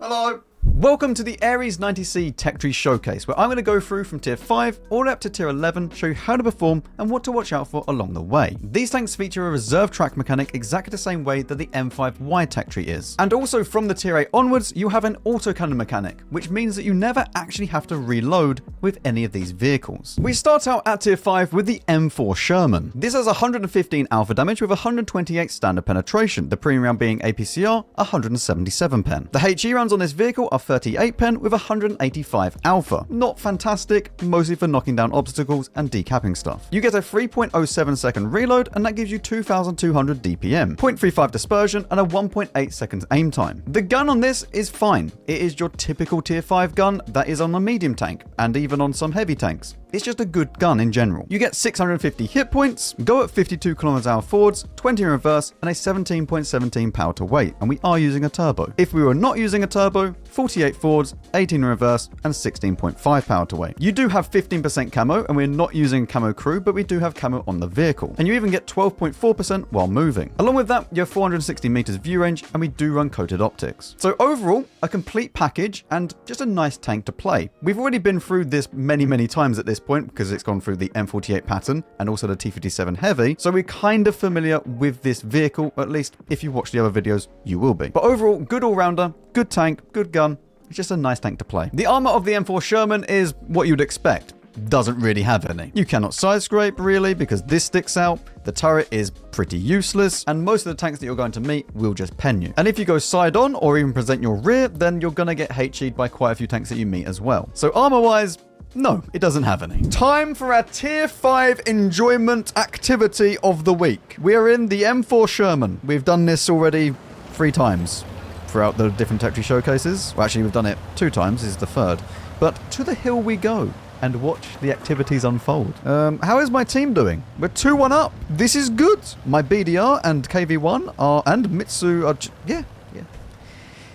Hello. Welcome to the Ares 90C Tech Tree Showcase, where I'm going to go through from tier 5 all the way up to tier 11, show you how to perform and what to watch out for along the way. These tanks feature a reserve track mechanic exactly the same way that the M5Y Tech Tree is. And also from the tier 8 onwards, you have an autocannon mechanic, which means that you never actually have to reload with any of these vehicles. We start out at tier 5 with the M4 Sherman. This has 115 alpha damage with 128 standard penetration, the premium round being APCR 177 pen. The HE rounds on this vehicle are 38 pen with 185 alpha. Not fantastic, mostly for knocking down obstacles and decapping stuff. You get a 3.07 second reload, and that gives you 2200 DPM, 0.35 dispersion, and a 1.8 seconds aim time. The gun on this is fine. It is your typical tier 5 gun that is on a medium tank, and even on some heavy tanks. It's just a good gun in general. You get 650 hit points, go at 52 km/h forwards, 20 in reverse, and a 17.17 power to weight, and we are using a turbo. If we were not using a turbo, 48 forwards, 18 in reverse, and 16.5 power to weight. You do have 15% camo, and we're not using camo crew, but we do have camo on the vehicle. And you even get 12.4% while moving. Along with that, you have 460 meters view range, and we do run coated optics. So overall, a complete package, and just a nice tank to play. We've already been through this many times at this point, because it's gone through the M48 pattern and also the T57 Heavy, so we're kind of familiar with this vehicle. At least if you watch the other videos, you will be. But overall, good all-rounder, good tank, good gun. It's just a nice tank to play. The armor of the M4 Sherman is what you'd expect. Doesn't really have any. You cannot side scrape really, because this sticks out. The turret is pretty useless, and most of the tanks that you're going to meet will just pen you. And if you go side on or even present your rear, then you're going to get HE'd by quite a few tanks that you meet as well. So armor wise, no, it doesn't have any. Time for our tier 5 enjoyment activity of the week. We are in the M4 Sherman. We've done this already 3 times throughout the different tech tree showcases. Well, actually, we've done it 2 times. This is the 3rd. But to the hill we go and watch the activities unfold. How is my team doing? We're 2-1 up. This is good. My BDR and KV1 are, and Mitsu are, yeah.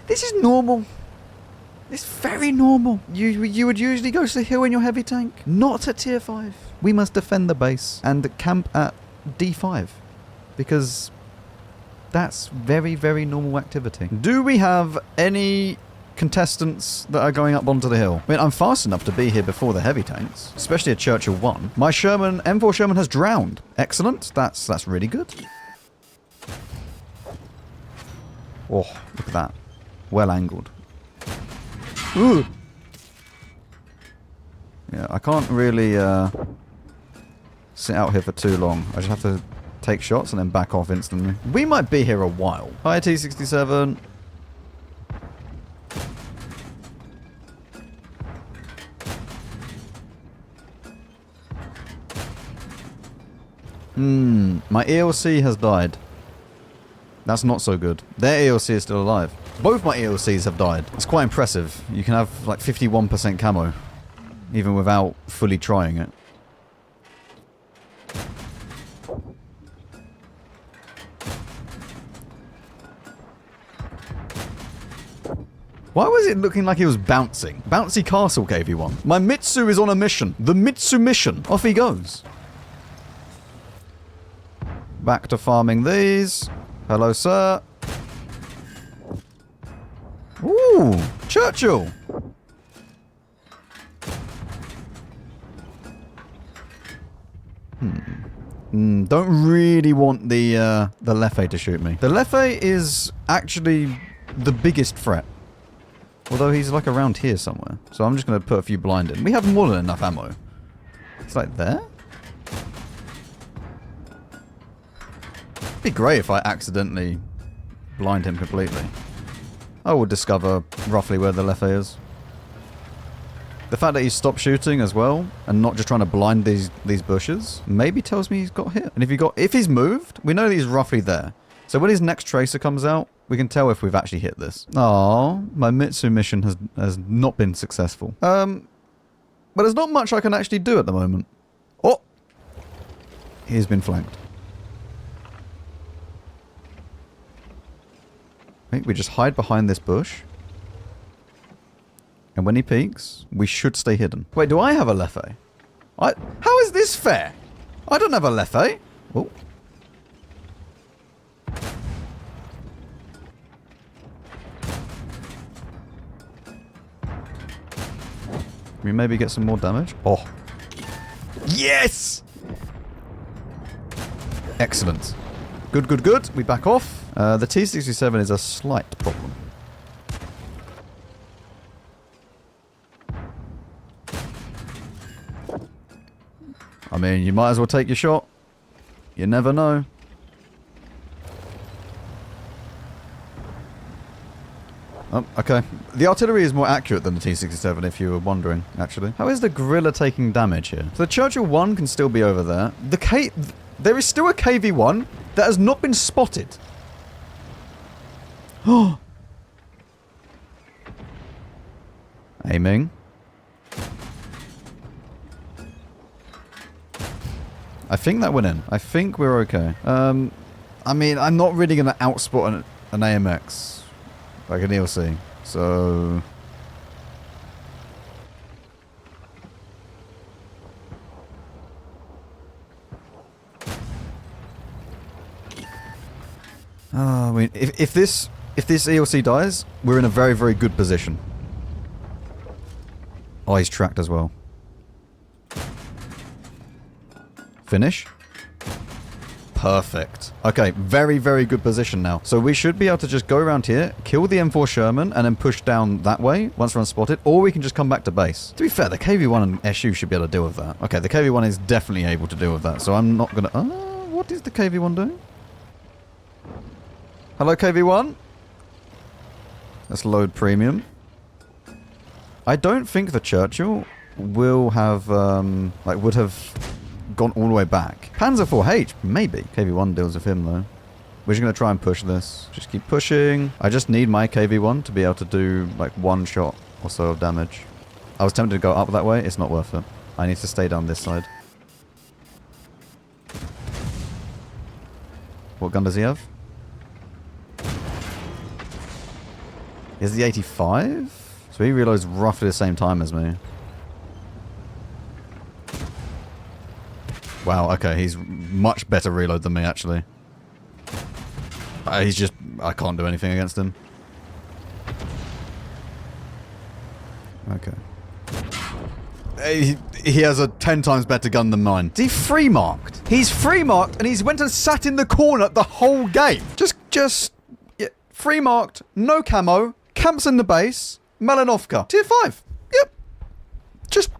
This is normal. It's very normal. You would usually go to the hill in your heavy tank. Not at tier 5. We must defend the base and camp at D5. Because that's very normal activity. Do we have any contestants that are going up onto the hill? I mean, I'm fast enough to be here before the heavy tanks. Especially a Churchill 1. My Sherman, M4 Sherman has drowned. Excellent. That's really good. Oh, look at that. Well angled. Ooh. Yeah, I can't really sit out here for too long. I just have to take shots and then back off instantly. We might be here a while. Hi, T67. My ELC has died. That's not so good. Their ELC is still alive. Both my ELCs have died. It's quite impressive. You can have like 51% camo, even without fully trying it. Why was it looking like he was bouncing? Bouncy castle, KV1. My Mitsu is on a mission. The Mitsu mission. Off he goes. Back to farming these. Hello, sir. Ooh, Churchill. Don't really want the Leffe to shoot me. The Leffe is actually the biggest threat. Although he's like around here somewhere. So I'm just going to put a few blind in. We have more than enough ammo. It's like there? It'd be great if I accidentally blind him completely. I will discover roughly where the Leffe is. The fact that he's stopped shooting as well, and not just trying to blind these bushes, maybe tells me he's got hit. And if he's moved, we know that he's roughly there. So when his next tracer comes out, we can tell if we've actually hit this. Aww, my Mitsu mission has not been successful. But there's not much I can actually do at the moment. Oh! He's been flanked. Wait, we just hide behind this bush. And when he peeks, we should stay hidden. Wait, do I have a Leffe? How is this fair? I don't have a Leffe. Oh. Can we maybe get some more damage? Oh. Yes! Excellent. Good, good, good. We back off. The T-67 is a slight problem. I mean, you might as well take your shot. You never know. Oh, okay. The artillery is more accurate than the T-67, if you were wondering, actually. How is the Guerrilla taking damage here? So the Churchill 1 can still be over there. There is still a KV-1 that has not been spotted. Oh! Aiming. I think that went in. I think we're okay. I mean, I'm not really going to outspot an AMX. Like an ELC. So... I mean, if this ELC dies, we're in a very, very good position. Oh, he's tracked as well. Finish. Perfect. Okay, very, very good position now. So we should be able to just go around here, kill the M4 Sherman, and then push down that way once we're unspotted, or we can just come back to base. To be fair, the KV-1 and SU should be able to deal with that. Okay, the KV-1 is definitely able to deal with that, so I'm not gonna... what is the KV-1 doing? Hello, KV-1? Let's load premium. I don't think the Churchill will have, would have gone all the way back. Panzer 4H, maybe. KV-1 deals with him, though. We're just going to try and push this. Just keep pushing. I just need my KV-1 to be able to do, like, one shot or so of damage. I was tempted to go up that way. It's not worth it. I need to stay down this side. What gun does he have? He has the 85? So he reloads roughly the same time as me. Wow, okay, he's much better reload than me, actually. He's just... I can't do anything against him. Okay. He has a 10 times better gun than mine. Is he free-marked? He's free-marked and he's went and sat in the corner the whole game. Just... Yeah, free-marked, no camo, camps in the base, Malinovka. Tier 5. Yep. Just...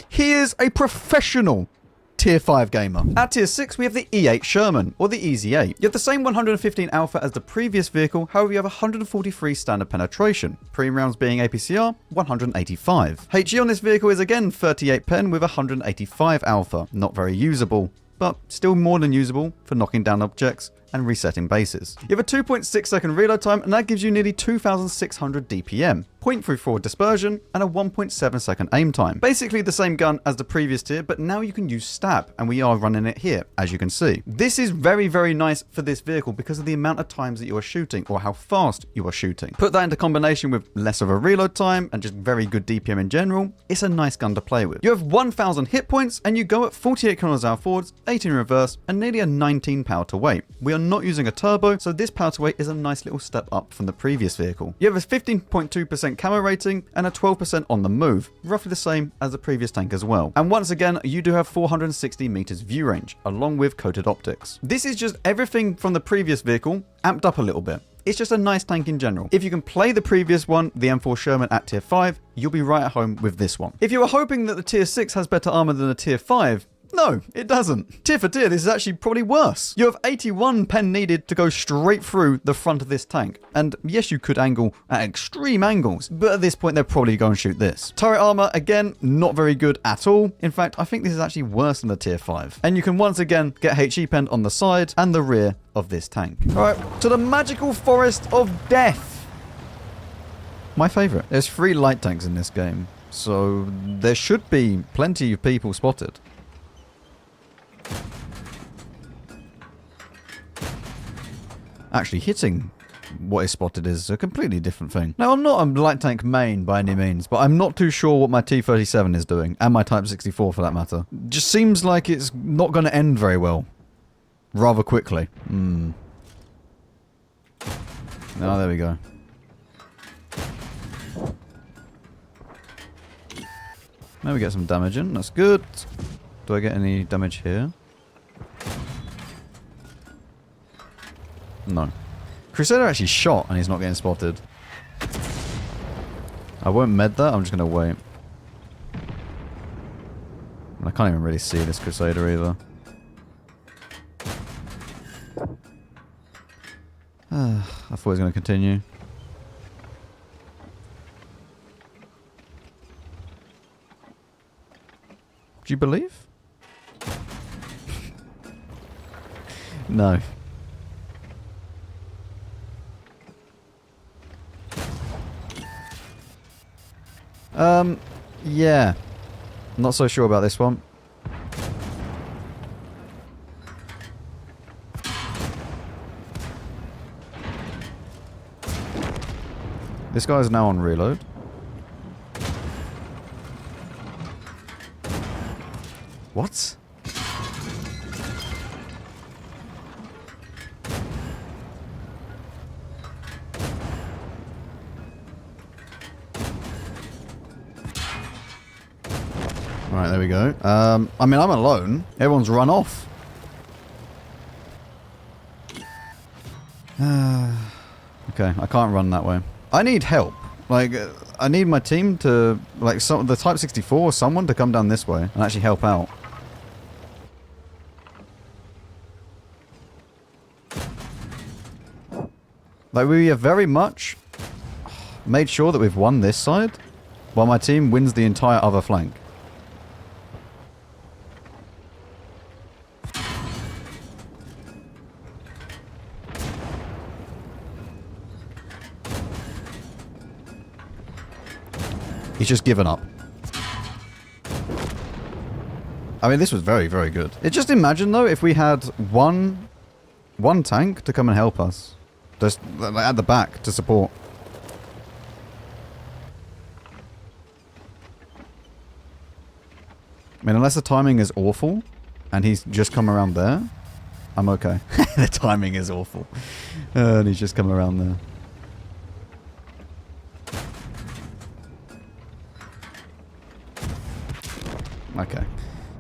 He is a professional Tier 5 gamer. At Tier 6, we have the E8 Sherman, or the Easy 8. You have the same 115 alpha as the previous vehicle, however you have 143 standard penetration. Premium rounds being APCR, 185. HE on this vehicle is again 38 pen with 185 alpha. Not very usable, but still more than usable for knocking down objects and resetting bases. You have a 2.6 second reload time, and that gives you nearly 2,600 DPM, 0.34 dispersion, and a 1.7 second aim time. Basically the same gun as the previous tier, but now you can use stab, and we are running it here, as you can see. This is very, very nice for this vehicle because of the amount of times that you are shooting, or how fast you are shooting. Put that into combination with less of a reload time, and just very good DPM in general, it's a nice gun to play with. You have 1,000 hit points, and you go at 48 km/h forwards, 18 in reverse, and nearly a 19 power to weight. We are not using a turbo, so this power to weight is a nice little step up from the previous vehicle. You have a 15.2% camo rating and a 12% on the move, roughly the same as the previous tank as well. And once again, you do have 460 meters view range, along with coated optics. This is just everything from the previous vehicle, amped up a little bit. It's just a nice tank in general. If you can play the previous one, the M4 Sherman at Tier 5, you'll be right at home with this one. If you were hoping that the Tier 6 has better armor than the Tier 5, no, it doesn't. Tier for tier, this is actually probably worse. You have 81 pen needed to go straight through the front of this tank. And yes, you could angle at extreme angles, but at this point, they're probably going to shoot this. Turret armor, again, not very good at all. In fact, I think this is actually worse than the Tier 5. And you can once again get HE pen on the side and the rear of this tank. All right, to the magical forest of death. My favorite. There's 3 light tanks in this game, so there should be plenty of people spotted. Actually, hitting what is spotted is a completely different thing. Now, I'm not a light tank main by any means, but I'm not too sure what my T-37 is doing, and my Type 64 for that matter. Just seems like it's not going to end very well. Rather quickly. Oh, there we go. Now we get some damage in. That's good. Do I get any damage here? No. Crusader actually shot and he's not getting spotted. I won't med that. I'm just going to wait. I can't even really see this Crusader either. I thought he was going to continue. Do you believe? No. Yeah. Not so sure about this one. This guy is now on reload. What? Right, there we go. I mean, I'm alone. Everyone's run off. Okay, I can't run that way. I need help. Like, I need my team to, like, the Type 64 or someone to come down this way and actually help out. Like, we have very much made sure that we've won this side, while my team wins the entire other flank. He's just given up. I mean, this was very, very good. Just imagine, though, if we had one tank to come and help us. Just at the back to support. I mean, unless the timing is awful, and he's just come around there, I'm okay. The timing is awful. And he's just come around there. Okay.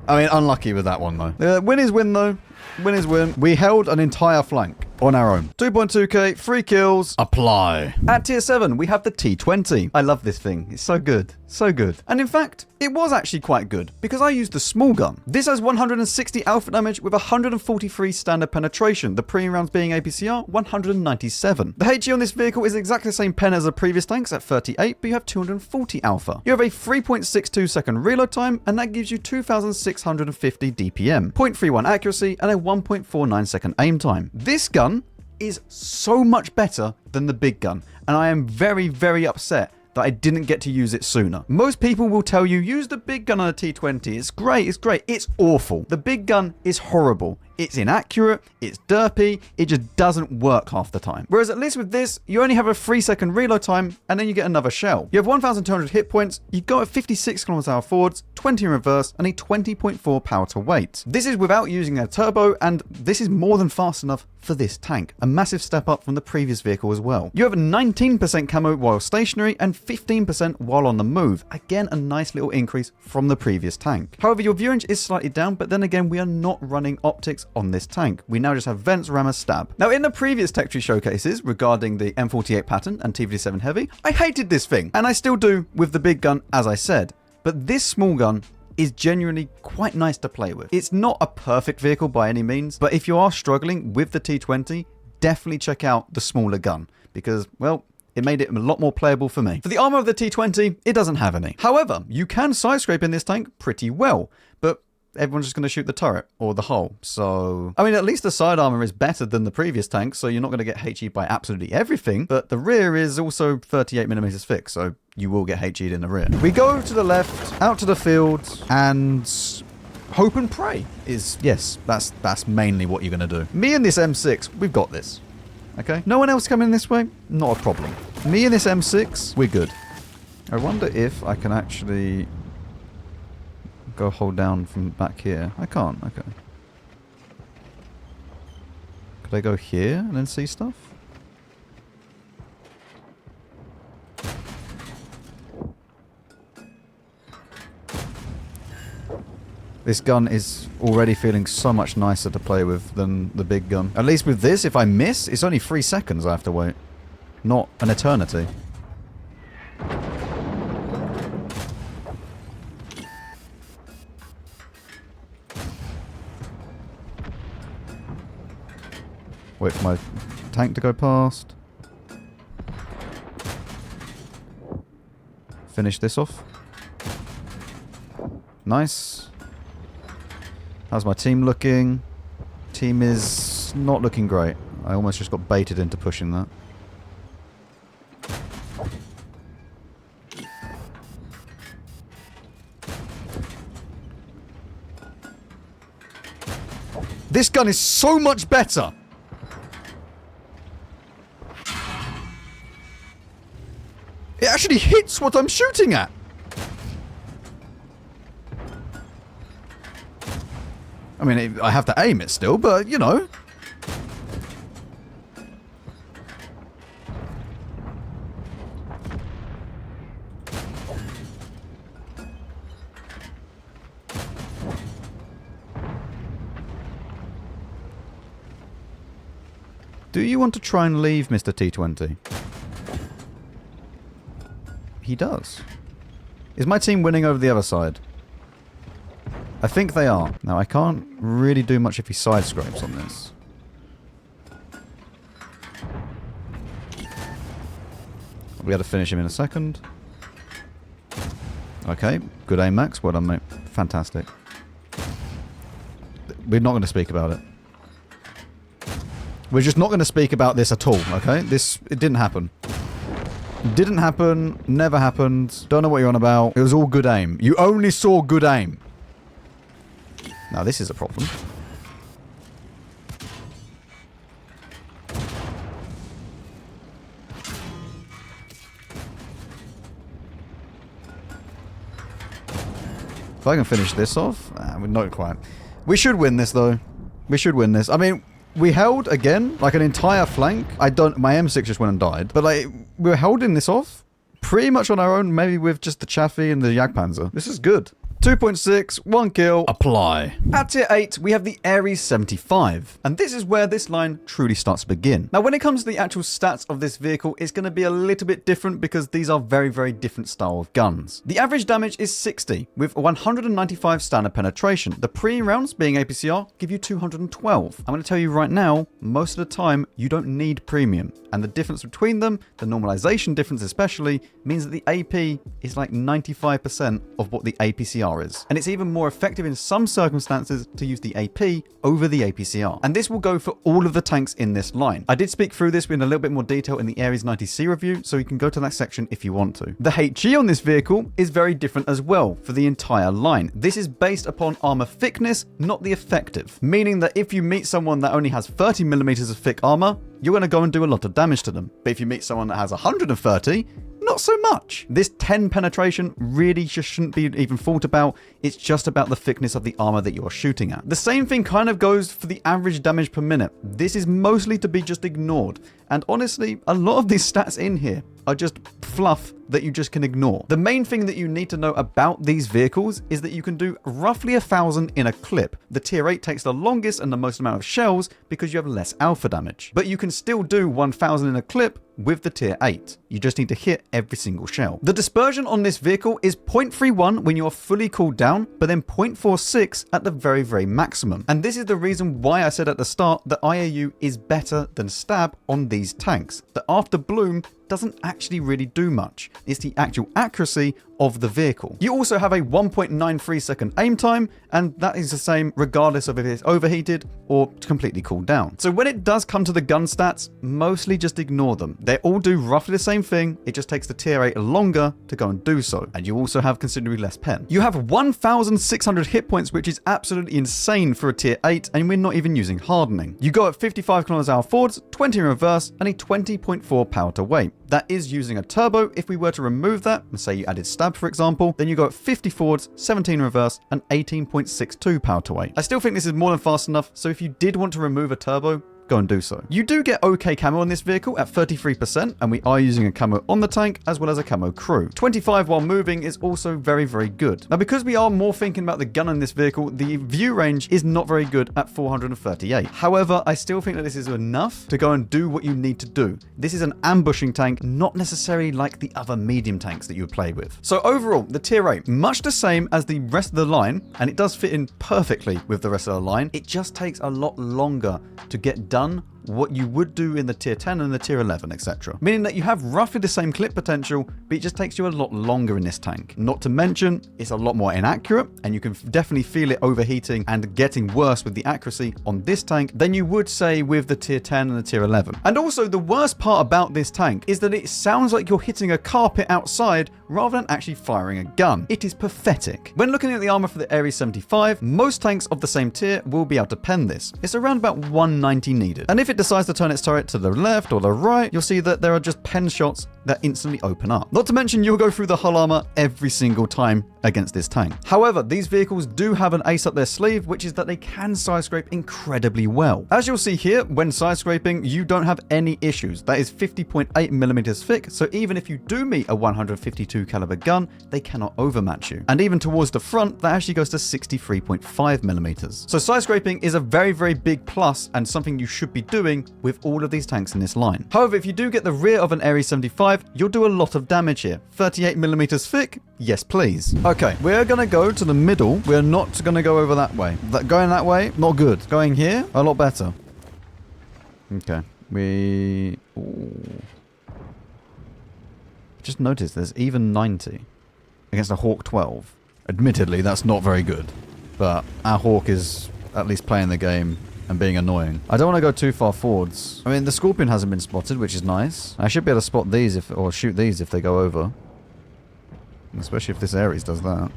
I mean, unlucky with that one, though. Win is win, though. Win is win. We held an entire flank on our own. 2.2k, 3 kills, apply. At tier 7, we have the T20. I love this thing. It's so good. So good. And in fact, it was actually quite good, because I used the small gun. This has 160 alpha damage with 143 standard penetration, the premium rounds being APCR 197. The HE on this vehicle is exactly the same pen as the previous tanks at 38, but you have 240 alpha. You have a 3.62 second reload time, and that gives you 2,650 DPM, 0.31 accuracy, and a 1.49 second aim time. This gun is so much better than the big gun, and I am very, very upset that I didn't get to use it sooner. Most people will tell you, use the big gun on a T20. It's great, it's great. It's awful. The big gun is horrible. It's inaccurate, it's derpy, it just doesn't work half the time. Whereas at least with this, you only have a 3-second reload time, and then you get another shell. You have 1,200 hit points, you go at 56 km/h forwards, 20 in reverse, and a 20.4 power to weight. This is without using a turbo, and this is more than fast enough for this tank. A massive step up from the previous vehicle as well. You have a 19% camo while stationary, and 15% while on the move. Again, a nice little increase from the previous tank. However, your view range is slightly down, but then again, we are not running optics on this tank. We now just have vents, rammer, stab. Now, in the previous tech tree showcases regarding the M48 pattern and T57 heavy, I hated this thing, and I still do with the big gun, as I said. But this small gun is genuinely quite nice to play with. It's not a perfect vehicle by any means, but if you are struggling with the T20, definitely check out the smaller gun, because, well, it made it a lot more playable for me. For the armor of the T20, it doesn't have any. However, you can side scrape in this tank pretty well, but everyone's just going to shoot the turret or the hull. So, I mean, at least the side armor is better than the previous tank, so you're not going to get HE by absolutely everything, but the rear is also 38mm thick, so you will get HE'd in the rear. We go to the left, out to the field, and hope and pray is, yes, that's mainly what you're going to do. Me and this M6, we've got this. Okay? No one else coming this way? Not a problem. Me and this M6, we're good. I wonder if I can actually go hold down from back here. I can't. Okay. Could I go here and then see stuff? This gun is already feeling so much nicer to play with than the big gun. At least with this, if I miss, it's only 3 seconds I have to wait. Not an eternity. Wait for my tank to go past. Finish this off. Nice. How's my team looking? Team is not looking great. I almost just got baited into pushing that. This gun is so much better! It actually hits what I'm shooting at! I mean, I have to aim it still, but, you know. Do you want to try and leave, Mr. T20? He does. Is my team winning over the other side? I think they are. Now, I can't really do much if he side scrapes on this. We got to finish him in a second. Okay, good aim, Max. Well done, mate. Fantastic. We're not going to speak about it. We're just not going to speak about this at all, okay? It didn't happen. Didn't happen, never happened. Don't know what you're on about. It was all good aim. You only saw good aim. Now this is a problem. If I can finish this off, we're not quite. We should win this though. We should win this. I mean, we held again like an entire flank. My M6 just went and died, but like we were holding this off pretty much on our own, maybe with just the Chaffee and the Jagdpanzer. This is good. 2.6, 1 kill, apply. At tier 8, we have the Ares 75, and this is where this line truly starts to begin. Now, when it comes to the actual stats of this vehicle, it's going to be a little bit different because these are very, very different style of guns. The average damage is 60, with 195 standard penetration. The premium rounds, being APCR, give you 212. I'm going to tell you right now, most of the time, you don't need premium, and the difference between them, the normalization difference especially, means that the AP is like 95% of what the APCR is. And it's even more effective in some circumstances to use the AP over the APCR. And this will go for all of the tanks in this line. I did speak through this in a little bit more detail in the Ares 90C review, so you can go to that section if you want to. The HE on this vehicle is very different as well for the entire line. This is based upon armor thickness, not the effective. Meaning that if you meet someone that only has 30mm of thick armor, you're going to go and do a lot of damage to them. But if you meet someone that has 130, not so much. This 10 penetration really just shouldn't be even thought about. It's just about the thickness of the armor that you're shooting at. The same thing kind of goes for the average damage per minute. This is mostly to be just ignored. And honestly, a lot of these stats in here are just fluff that you just can ignore. The main thing that you need to know about these vehicles is that you can do roughly 1,000 in a clip. The tier 8 takes the longest and the most amount of shells because you have less alpha damage. But you can still do 1,000 in a clip with the tier 8. You just need to hit every single shell. The dispersion on this vehicle is 0.31 when you are fully cooled down, but then 0.46 at the very, very maximum. And this is the reason why I said at the start that IAU is better than stab on these tanks. That after bloom doesn't actually really do much. It's the actual accuracy of the vehicle. You also have a 1.93 second aim time, and that is the same regardless of if it's overheated or completely cooled down. So when it does come to the gun stats, mostly just ignore them. They all do roughly the same thing, it just takes the tier 8 longer to go and do so. And you also have considerably less pen. You have 1,600 hit points, which is absolutely insane for a tier 8, and we're not even using hardening. You go at 55 km/h forwards, 20 in reverse, and a 20.4 power to weight. That is using a turbo. If we were to remove that, and say you added stab for example, then you go at 50 forwards, 17 in reverse, and 18.62 power to weight. I still think this is more than fast enough, so if you did want to remove a turbo, go and do so. You do get okay camo on this vehicle at 33%, and we are using a camo on the tank as well as a camo crew. 25 while moving is also very, very good. Now, because we are more thinking about the gun in this vehicle, the view range is not very good at 438. However, I still think that this is enough to go and do what you need to do. This is an ambushing tank, not necessarily like the other medium tanks that you would play with. So overall, the tier 8, much the same as the rest of the line, and it does fit in perfectly with the rest of the line. It just takes a lot longer to get done what you would do in the tier 10 and the tier 11, etc. Meaning that you have roughly the same clip potential, but it just takes you a lot longer in this tank. Not to mention, it's a lot more inaccurate, and you can definitely feel it overheating and getting worse with the accuracy on this tank than you would say with the tier 10 and the tier 11. And also, the worst part about this tank is that it sounds like you're hitting a carpet outside rather than actually firing a gun. It is pathetic. When looking at the armor for the Ares 75, most tanks of the same tier will be able to pen this. It's around about 190 needed. And if it decides to turn its turret to the left or the right, you'll see that there are just pen shots that instantly open up. Not to mention, you'll go through the hull armor every single time against this tank. However, these vehicles do have an ace up their sleeve, which is that they can side scrape incredibly well. As you'll see here, when side scraping, you don't have any issues. That is 50.8 millimeters thick, so even if you do meet a 152 caliber gun, they cannot overmatch you. And even towards the front, that actually goes to 63.5 millimeters. So side scraping is a very, very big plus and something you should be doing with all of these tanks in this line. However, if you do get the rear of an Ares 75, you'll do a lot of damage here. 38 millimeters thick? Yes, please. Okay, we're gonna go to the middle. We're not gonna go over that way. Going that way, not good. Going here, a lot better. Okay, just noticed there's even 90 against a Hawk 12. Admittedly, that's not very good, but our Hawk is at least playing the game and being annoying. I don't want to go too far forwards. I mean, the Scorpion hasn't been spotted, which is nice. I should be able to spot these or shoot these if they go over. Especially if this Ares does that.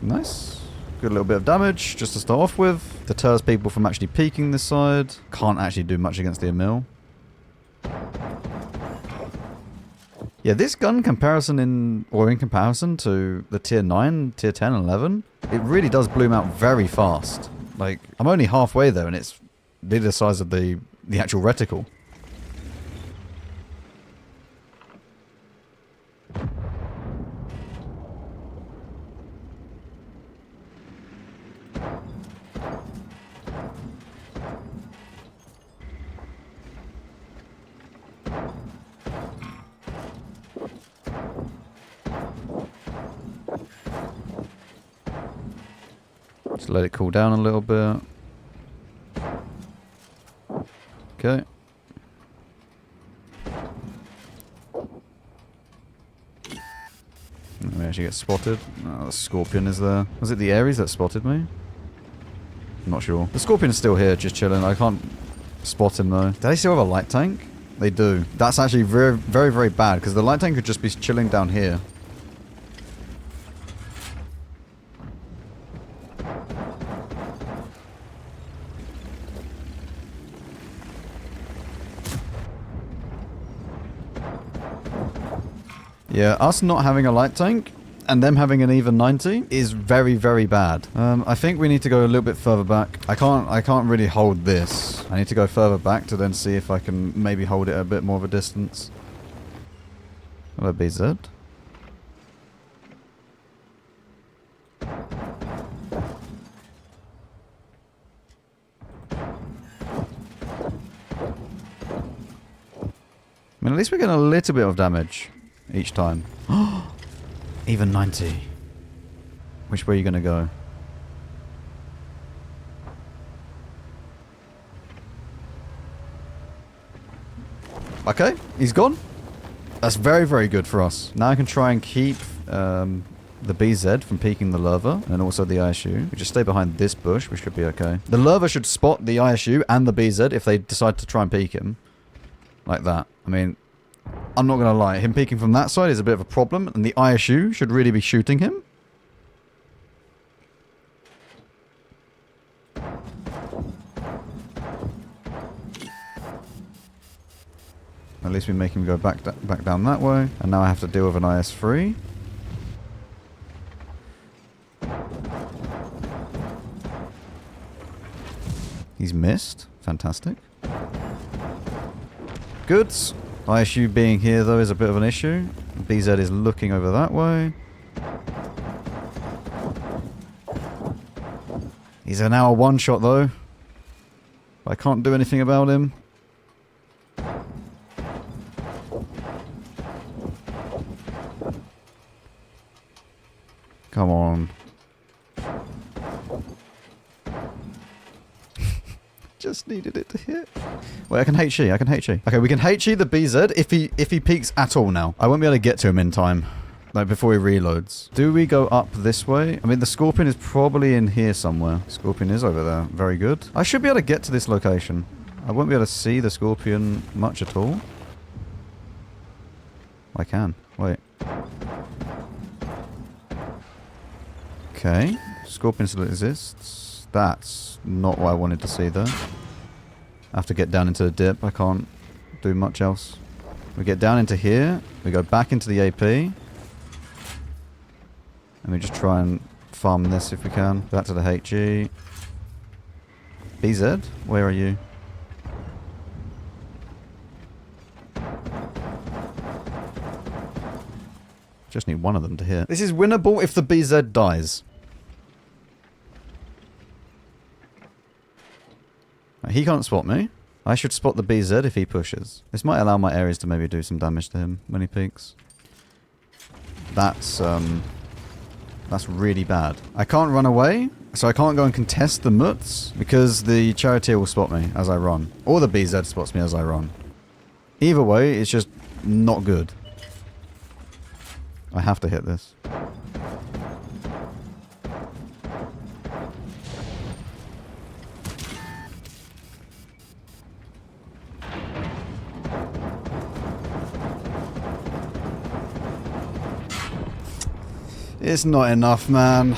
Nice. Good little bit of damage just to start off with. Deters people from actually peeking this side. Can't actually do much against the Emil. Yeah, this gun in comparison to the tier 9, tier 10, and 11, it really does bloom out very fast. Like, I'm only halfway there and it's nearly the size of the actual reticle. Just let it cool down a little bit. Okay. We actually get spotted. Oh, the Scorpion is there. Was it the Ares that spotted me? I'm not sure. The Scorpion is still here, just chilling. I can't spot him though. Do they still have a light tank? They do. That's actually very, very, very bad because the light tank could just be chilling down here. Yeah, us not having a light tank and them having an even 90 is very, very bad. I think we need to go a little bit further back. I can't really hold this. I need to go further back to then see if I can maybe hold it a bit more of a distance. Hello, BZ. I mean, at least we're getting a little bit of damage each time. Even 90. Which way are you going to go? Okay, he's gone. That's very, very good for us. Now I can try and keep the BZ from peeking the Lurva and also the ISU. We just stay behind this bush, which should be okay. The Lurva should spot the ISU and the BZ if they decide to try and peek him. Like that. I mean, I'm not going to lie. Him peeking from that side is a bit of a problem, and the ISU should really be shooting him. At least we make him go back down that way. And now I have to deal with an IS-3. He's missed. Fantastic. Good. ISU being here, though, is a bit of an issue. BZ is looking over that way. He's an hour one-shot, though. I can't do anything about him. Come on. Just needed it to hit. Wait, I can HE. I can HE. Okay, we can HE the BZ if he peeks at all now. I won't be able to get to him in time. Like, before he reloads. Do we go up this way? I mean, the Scorpion is probably in here somewhere. Scorpion is over there. Very good. I should be able to get to this location. I won't be able to see the Scorpion much at all. I can. Wait. Okay. Scorpion still exists. That's not what I wanted to see there. I have to get down into the dip. I can't do much else. We get down into here. We go back into the AP. And we just try and farm this if we can. Back to the HG. BZ, where are you? Just need one of them to hit. This is winnable if the BZ dies. He can't spot me. I should spot the BZ if he pushes. This might allow my areas to maybe do some damage to him when he peeks. That's really bad. I can't run away, so I can't go and contest the Mutz because the Charioteer will spot me as I run. Or the BZ spots me as I run. Either way, it's just not good. I have to hit this. It's not enough, man.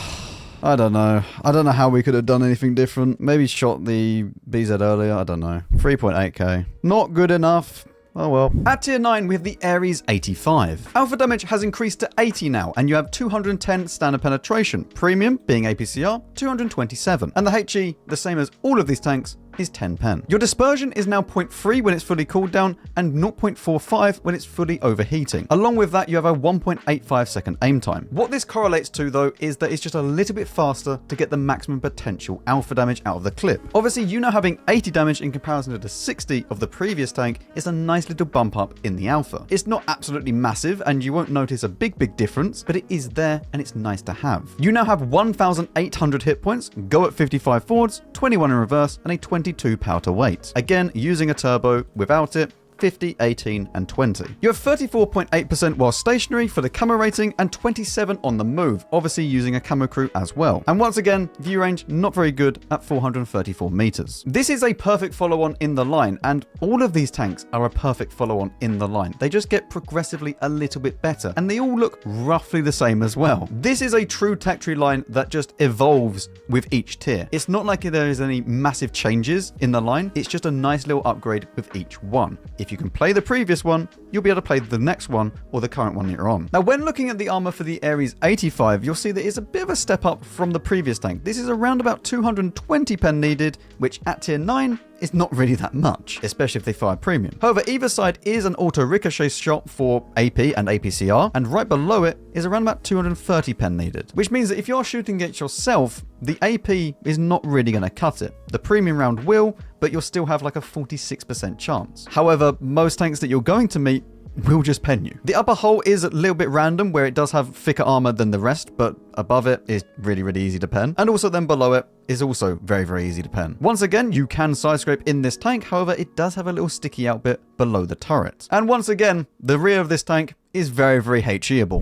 I don't know. I don't know how we could have done anything different. Maybe shot the BZ earlier. I don't know. 3.8k. Not good enough. Oh well. At tier 9 we have the Ares 85. Alpha damage has increased to 80 now, and you have 210 standard penetration. Premium, being APCR, 227. And the HE, the same as all of these tanks, is 10 pen. Your dispersion is now 0.3 when it's fully cooled down and 0.45 when it's fully overheating. Along with that, you have a 1.85 second aim time. What this correlates to, though, is that it's just a little bit faster to get the maximum potential alpha damage out of the clip. Obviously, you now having 80 damage in comparison to the 60 of the previous tank is a nice little bump up in the alpha. It's not absolutely massive and you won't notice a big difference, but it is there and it's nice to have. You now have 1,800 hit points, go at 55 forwards, 21 in reverse, and a 22 power to weight. Again, using a turbo. Without it, 50, 18, and 20. You have 34.8% while stationary for the camo rating and 27 on the move, obviously using a camo crew as well. And once again, view range not very good at 434 meters. This is a perfect follow-on in the line, and all of these tanks are a perfect follow-on in the line. They just get progressively a little bit better, and they all look roughly the same as well. This is a true tech tree line that just evolves with each tier. It's not like there is any massive changes in the line. It's just a nice little upgrade with each one. If you can play the previous one, you'll be able to play the next one or the current one you're on. Now, when looking at the armor for the Ares 85, you'll see that it's a bit of a step up from the previous tank. This is around about 220 pen needed, which at tier 9 is not really that much, especially if they fire premium. However, either side is an auto ricochet shot for AP and APCR, and right below it is around about 230 pen needed, which means that if you're shooting it yourself, the AP is not really going to cut it. The premium round will, but you'll still have like a 46% chance. However, most tanks that you're going to meet will just pen you. The upper hull is a little bit random where it does have thicker armor than the rest, but above it is really easy to pen. And also then below it is also very easy to pen. Once again, you can side scrape in this tank, however, it does have a little sticky out bit below the turret. And once again, the rear of this tank is very HE-able.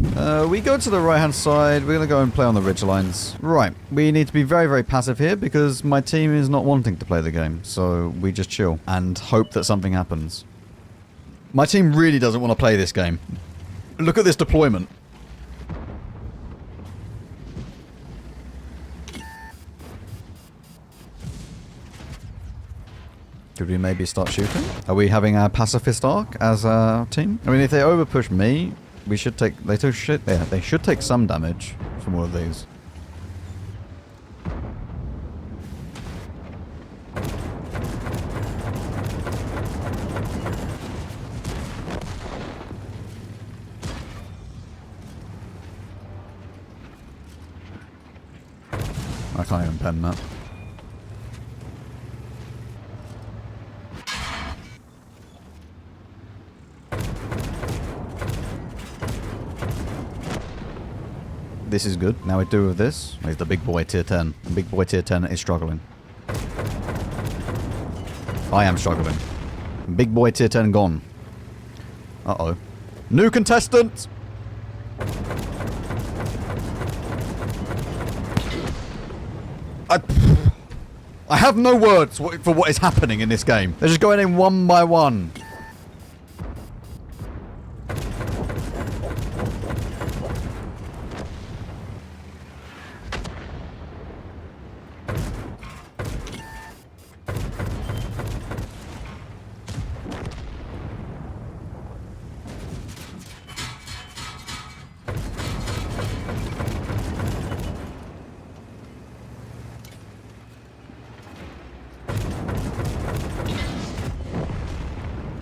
We go to the right hand side, we're gonna go and play on the ridge lines. Right, we need to be very passive here because my team is not wanting to play the game, so we just chill and hope that something happens. My team really doesn't want to play this game. Look at this deployment. Could we maybe start shooting? Are we having a pacifist arc as a team? I mean, if they overpush me, we should take... They should take some damage from all of these. can't even pen that. This is good. Now we do with this. He's the big boy tier 10. The big boy tier 10 is struggling. I am struggling. Big boy tier 10 gone. Uh-oh. New contestant! I have no words for what is happening in this game. They're just going in one by one.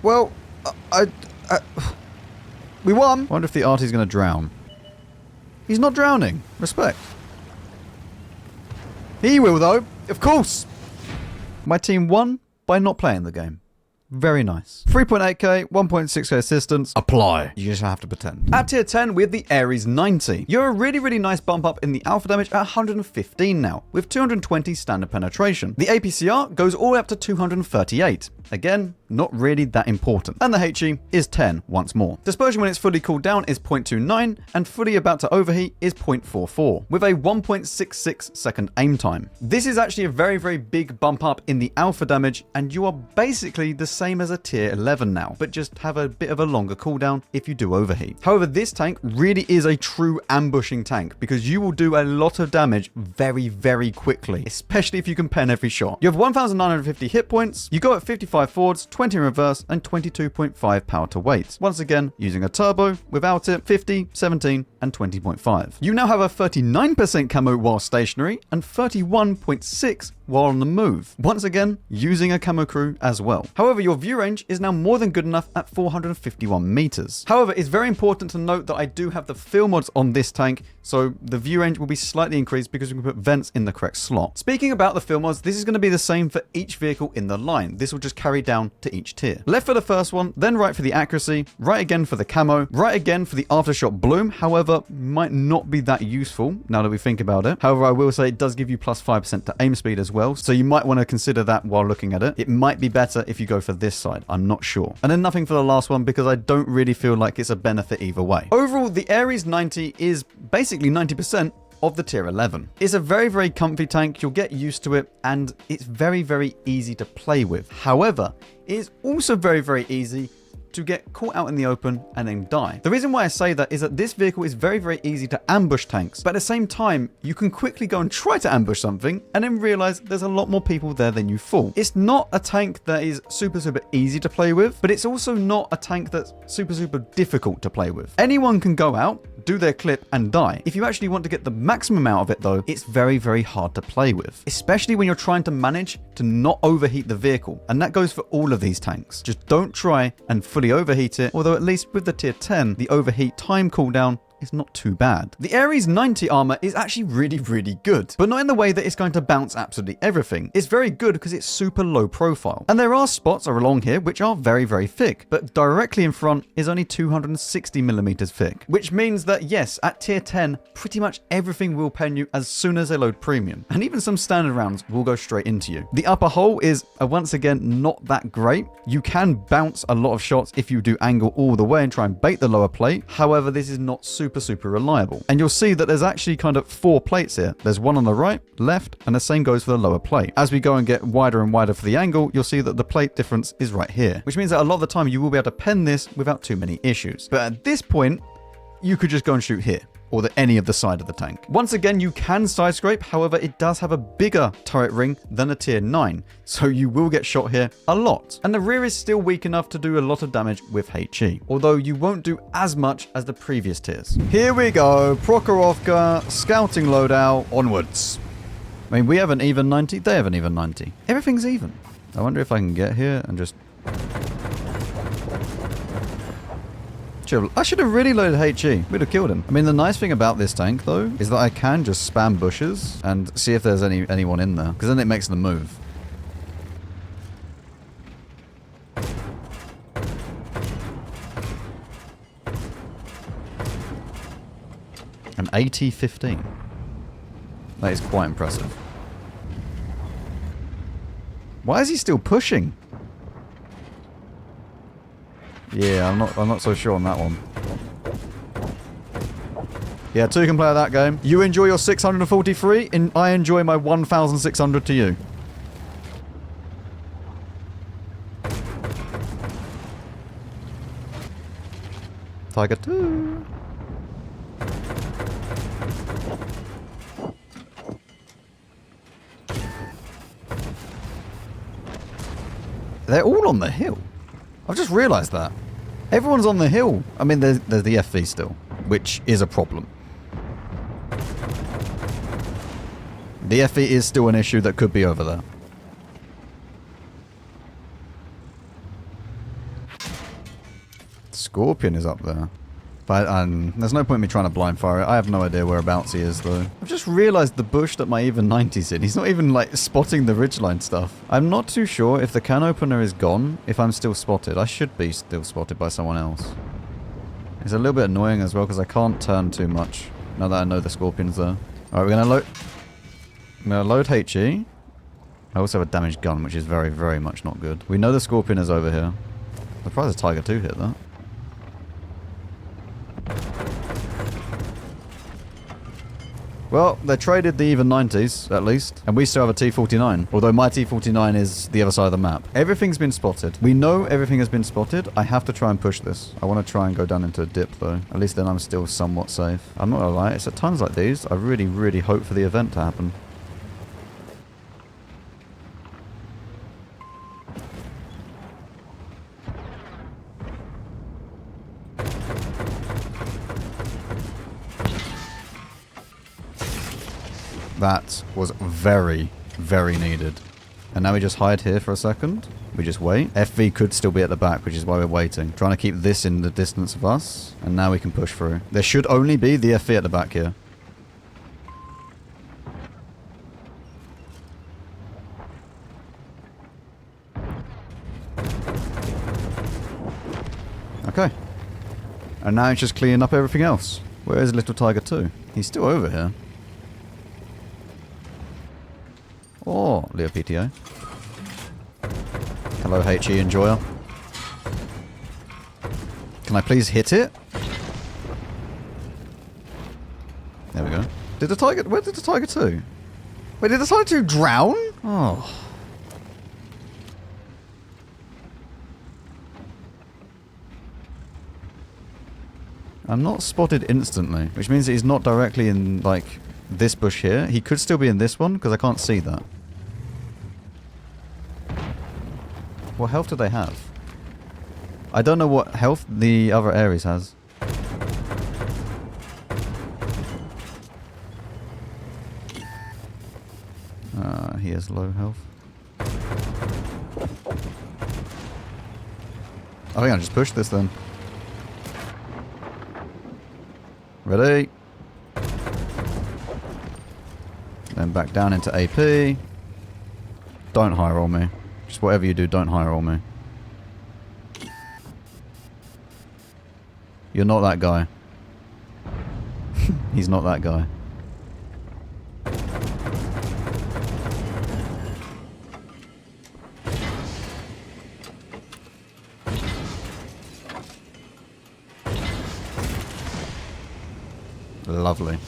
Well, we won. I wonder if the artie's going to drown. He's not drowning. Respect. He will, though. Of course. My team won by not playing the game. Very nice. 3.8k, 1.6k assistance. Apply. You just have to pretend. At tier 10, we have the Ares 90. You're a really, really nice bump up in the alpha damage at 115 now, with 220 standard penetration. The APCR goes all the way up to 238. Again, not really that important. And the HE is 10 once more. Dispersion when it's fully cooled down is 0.29, and fully about to overheat is 0.44, with a 1.66 second aim time. This is actually a very, very big bump up in the alpha damage, and you are basically the same as a tier 11 now, but just have a bit of a longer cooldown if you do overheat. However, this tank really is a true ambushing tank, because you will do a lot of damage very, very quickly, especially if you can pen every shot. You have 1,950 hit points, you go at 55 forwards, 20 in reverse, and 22.5 power to weight. Once again, using a turbo, without it, 50, 17, and 20.5. You now have a 39% camo while stationary, and 31.6 while on the move. Once again, using a camo crew as well. However, your view range is now more than good enough at 451 meters. However, it's very important to note that I do have the fill mods on this tank, so the view range will be slightly increased because we can put vents in the correct slot. Speaking about the fill mods, this is going to be the same for each vehicle in the line. This will just carry down to each tier. Left for the first one, then right for the accuracy, right again for the camo, right again for the aftershock bloom. However, might not be that useful now that we think about it. However, I will say it does give you plus 5% to aim speed as well, so you might want to consider that while looking at it. It might be better if you go for this side. I'm not sure. And then nothing for the last one because I don't really feel like it's a benefit either way. Overall, the Ares 90 is basically 90% of the tier 11. It's a very, very comfy tank. You'll get used to it, and it's very, very easy to play with. However, it is also very, very easy to get caught out in the open and then die. The reason why I say that is that this vehicle is very, very easy to ambush tanks, but at the same time, you can quickly go and try to ambush something and then realize there's a lot more people there than you thought. It's not a tank that is super, super easy to play with, but it's also not a tank that's super, super difficult to play with. Anyone can go out, do their clip and die. If you actually want to get the maximum out of it though, it's very, very hard to play with, especially when you're trying to manage to not overheat the vehicle. And that goes for all of these tanks. Just don't try and fully overheat it, although at least with the tier 10, the overheat time cooldown is not too bad. The Ares 90 armor is actually really, really good, but not in the way that it's going to bounce absolutely everything. It's very good because it's super low profile. And there are spots along here which are very, very thick, but directly in front is only 260 millimeters thick, which means that yes, at tier 10, pretty much everything will pen you as soon as they load premium. And even some standard rounds will go straight into you. The upper hull is, once again, not that great. You can bounce a lot of shots if you do angle all the way and try and bait the lower plate. However, this is not super reliable. And you'll see that there's actually kind of 4 plates here. There's one on the right, left, and the same goes for the lower plate. As we go and get wider and wider for the angle, you'll see that the plate difference is right here, which means that a lot of the time you will be able to pen this without too many issues. But at this point, you could just go and shoot here, or any of the side of the tank. Once again, you can side scrape, however, it does have a bigger turret ring than a tier 9, so you will get shot here a lot. And the rear is still weak enough to do a lot of damage with HE, although you won't do as much as the previous tiers. Here we go, Prokhorovka, scouting loadout, onwards. I mean, we have an even 90, they have an even 90. Everything's even. I wonder if I can get here and just... I should have really loaded HE. We'd have killed him. I mean, the nice thing about this tank, though, is that I can just spam bushes and see if there's anyone in there. Because then it makes them move. An AT-15. That is quite impressive. Why is he still pushing? Yeah, I'm not so sure on that one. Yeah, 2 can play that game. You enjoy your 643, and I enjoy my 1,600 to you. Tiger 2. They're all on the hill. I've just realised that. Everyone's on the hill. I mean, there's the FV still, which is a problem. The FV is still an issue that could be over there. Scorpion is up there. But there's no point in me trying to blind fire it. I have no idea whereabouts he is, though. I've just realised the bush that my even 90's in. He's not even, like, spotting the ridgeline stuff. I'm not too sure if the can opener is gone, if I'm still spotted. I should be still spotted by someone else. It's a little bit annoying as well, because I can't turn too much, now that I know the Scorpion's there. Alright, we're going to load HE. I also have a damaged gun, which is very, very much not good. We know the Scorpion is over here. I'm surprised the Tiger 2 hit that. Well, they traded the even 90's, at least. And we still have a T-49. Although my T-49 is the other side of the map. Everything's been spotted. We know everything has been spotted. I have to try and push this. I want to try and go down into a dip, though. At least then I'm still somewhat safe. I'm not gonna lie, it's at times like these, I really, really hope for the event to happen. That was very, very needed. And now we just hide here for a second. We just wait. FV could still be at the back, which is why we're waiting. Trying to keep this in the distance of us. And now we can push through. There should only be the FV at the back here. Okay. And now it's just cleaning up everything else. Where is Little Tiger 2? He's still over here. Oh, Leo PTO. Hello, HE enjoyer. Can I please hit it? There we go. Did the Tiger... Where did the Tiger 2? Wait, did the Tiger 2 drown? Oh. I'm not spotted instantly, which means that he's not directly in, like, this bush here. He could still be in this one, because I can't see that. What health do they have? I don't know what health the other Ares has. He has low health. I think I'll just push this then. Ready? Then back down into AP. Don't high roll me. Just whatever you do, don't high roll me. You're not that guy. He's not that guy. Lovely.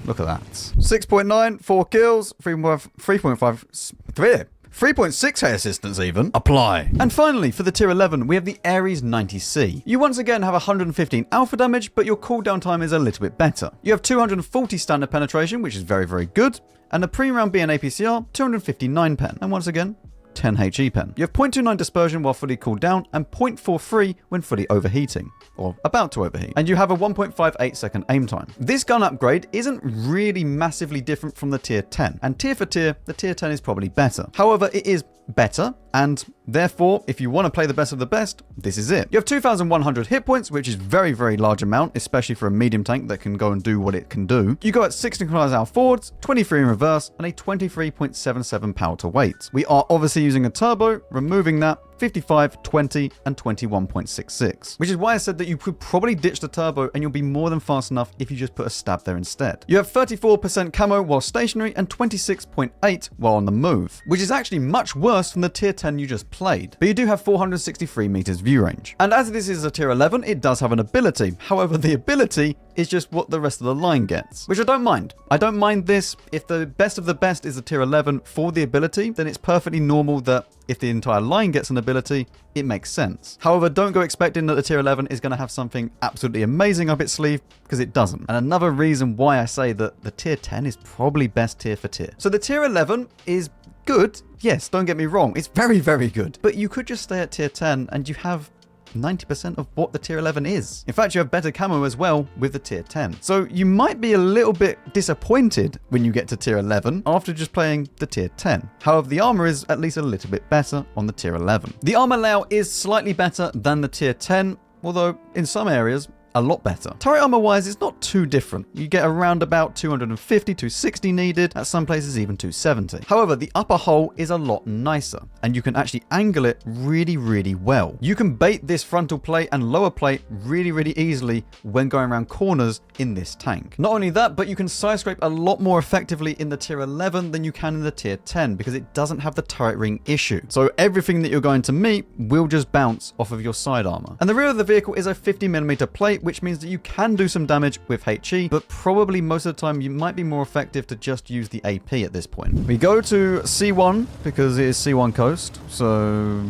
Look at that. 6.9, 4 kills, 3.6 hair assistance even. Apply. And finally, for the tier 11, we have the Ares 90C. You once again have 115 alpha damage, but your cooldown time is a little bit better. You have 240 standard penetration, which is very, very good. And the pre-round B and APCR, 259 pen. And once again, 10 HE pen. You have 0.29 dispersion while fully cooled down and 0.43 when fully overheating, or about to overheat. And you have a 1.58 second aim time. This gun upgrade isn't really massively different from the tier 10, and tier for tier, the tier 10 is probably better. However, it is better And therefore, if you want to play the best of the best, this is it. You have 2,100 hit points, which is very, very large amount, especially for a medium tank that can go and do what it can do. You go at 16 km/h forwards, 23 in reverse, and a 23.77 power to weight. We are obviously using a turbo, removing that, 55, 20, and 21.66. Which is why I said that you could probably ditch the turbo and you'll be more than fast enough if you just put a stab there instead. You have 34% camo while stationary and 26.8 while on the move, which is actually much worse than the tier 10 you just played. But you do have 463 meters view range. And as this is a tier 11, it does have an ability. However, the ability is just what the rest of the line gets, which I don't mind. I don't mind this. If the best of the best is a tier 11 for the ability, then it's perfectly normal that if the entire line gets an ability, it makes sense. However, don't go expecting that the tier 11 is going to have something absolutely amazing up its sleeve, because it doesn't. And another reason why I say that the tier 10 is probably best tier for tier. So the tier 11 is good. Yes, don't get me wrong. It's very, very good. But you could just stay at tier 10 and you have 90% of what the tier 11 is. In fact, you have better camo as well with the tier 10. So you might be a little bit disappointed when you get to tier 11 after just playing the tier 10. However, the armor is at least a little bit better on the tier 11. The armor layout is slightly better than the tier 10, although in some areas, a lot better. Turret armor wise, it's not too different. You get around about 250, 260 needed, at some places even 270. However, the upper hull is a lot nicer, and you can actually angle it really, really well. You can bait this frontal plate and lower plate really, really easily when going around corners in this tank. Not only that, but you can side scrape a lot more effectively in the tier 11 than you can in the tier 10 because it doesn't have the turret ring issue. So everything that you're going to meet will just bounce off of your side armor. And the rear of the vehicle is a 50mm plate, which means that you can do some damage with HE, but probably most of the time you might be more effective to just use the AP at this point. We go to C1 because it is C1 coast, so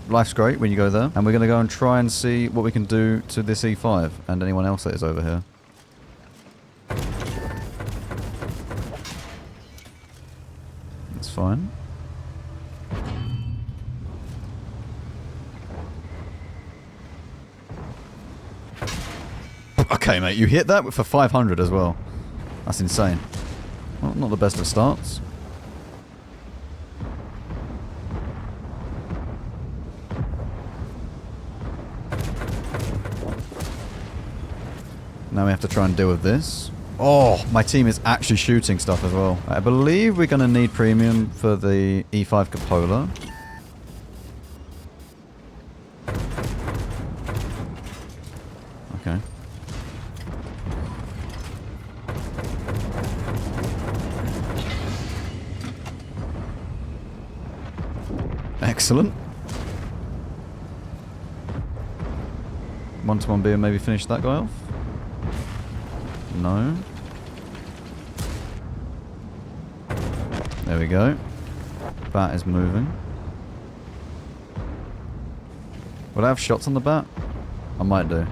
life's great when you go there. And we're going to go and try and see what we can do to this E5 and anyone else that is over here. That's fine. Okay, mate, you hit that for 500 as well. That's insane. Well, not the best of starts. Now we have to try and deal with this. Oh, my team is actually shooting stuff as well. I believe we're going to need premium for the E5 Cupola. Okay. Excellent. 1-to-1B and maybe finish that guy off? No. There we go. Bat is moving. Would I have shots on the bat? I might do.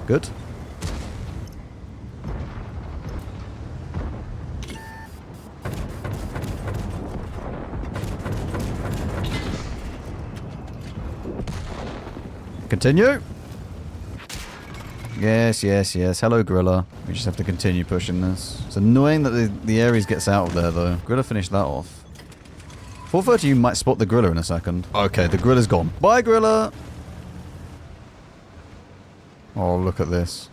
Good. Continue. Yes, yes, yes. Hello, Gorilla. We just have to continue pushing this. It's annoying that the Ares gets out of there, though. Gorilla finished that off. 430, you might spot the Gorilla in a second. Okay, the Gorilla's gone. Bye, Gorilla. Oh, look at this.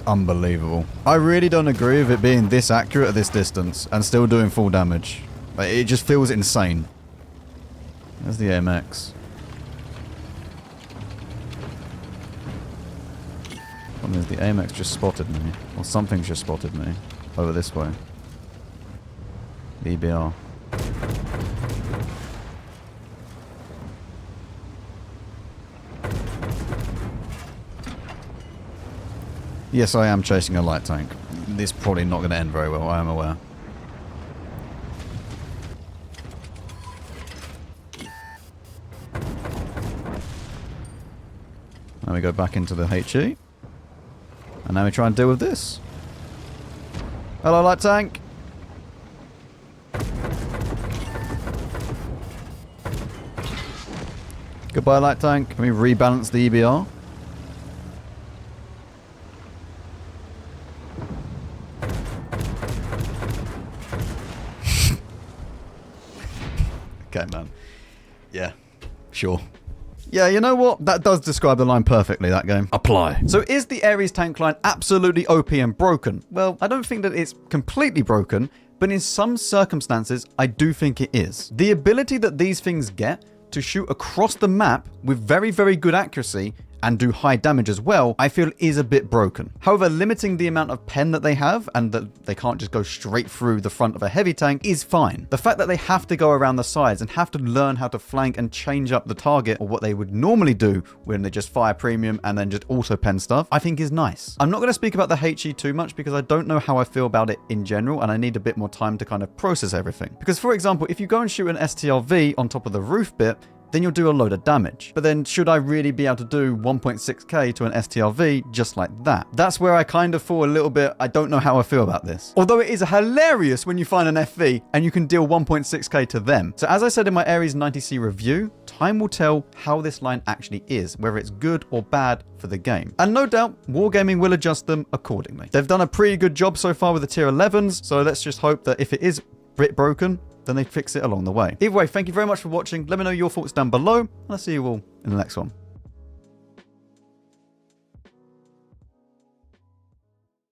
Unbelievable. I really don't agree with it being this accurate at this distance and still doing full damage. Like, it just feels insane. There's the AMX. Problem is the AMX just spotted me. Or something's just spotted me. Over this way. The EBR. Yes, I am chasing a light tank. This is probably not going to end very well, I am aware. Now we go back into the HE. And now we try and deal with this. Hello, light tank. Goodbye, light tank. Can we rebalance the EBR? Okay, man. Yeah, sure. Yeah, you know what? That does describe the line perfectly, that game. Apply. So is the Ares tank line absolutely OP and broken? Well, I don't think that it's completely broken, but in some circumstances, I do think it is. The ability that these things get to shoot across the map with very, very good accuracy and do high damage as well, I feel is a bit broken. However, limiting the amount of pen that they have and that they can't just go straight through the front of a heavy tank is fine. The fact that they have to go around the sides and have to learn how to flank and change up the target or what they would normally do when they just fire premium and then just auto pen stuff, I think is nice. I'm not going to speak about the HE too much because I don't know how I feel about it in general and I need a bit more time to kind of process everything. Because for example, if you go and shoot an STRV on top of the roof bit, then you'll do a load of damage. But then should I really be able to do 1.6k to an STRV just like that? That's where I kind of fall a little bit, I don't know how I feel about this. Although it is hilarious when you find an FV and you can deal 1.6k to them. So as I said in my Ares 90C review, time will tell how this line actually is, whether it's good or bad for the game. And no doubt, Wargaming will adjust them accordingly. They've done a pretty good job so far with the tier 11s, so let's just hope that if it is bit broken, then they fix it along the way. Either way, thank you very much for watching. Let me know your thoughts down below, and I'll see you all in the next one.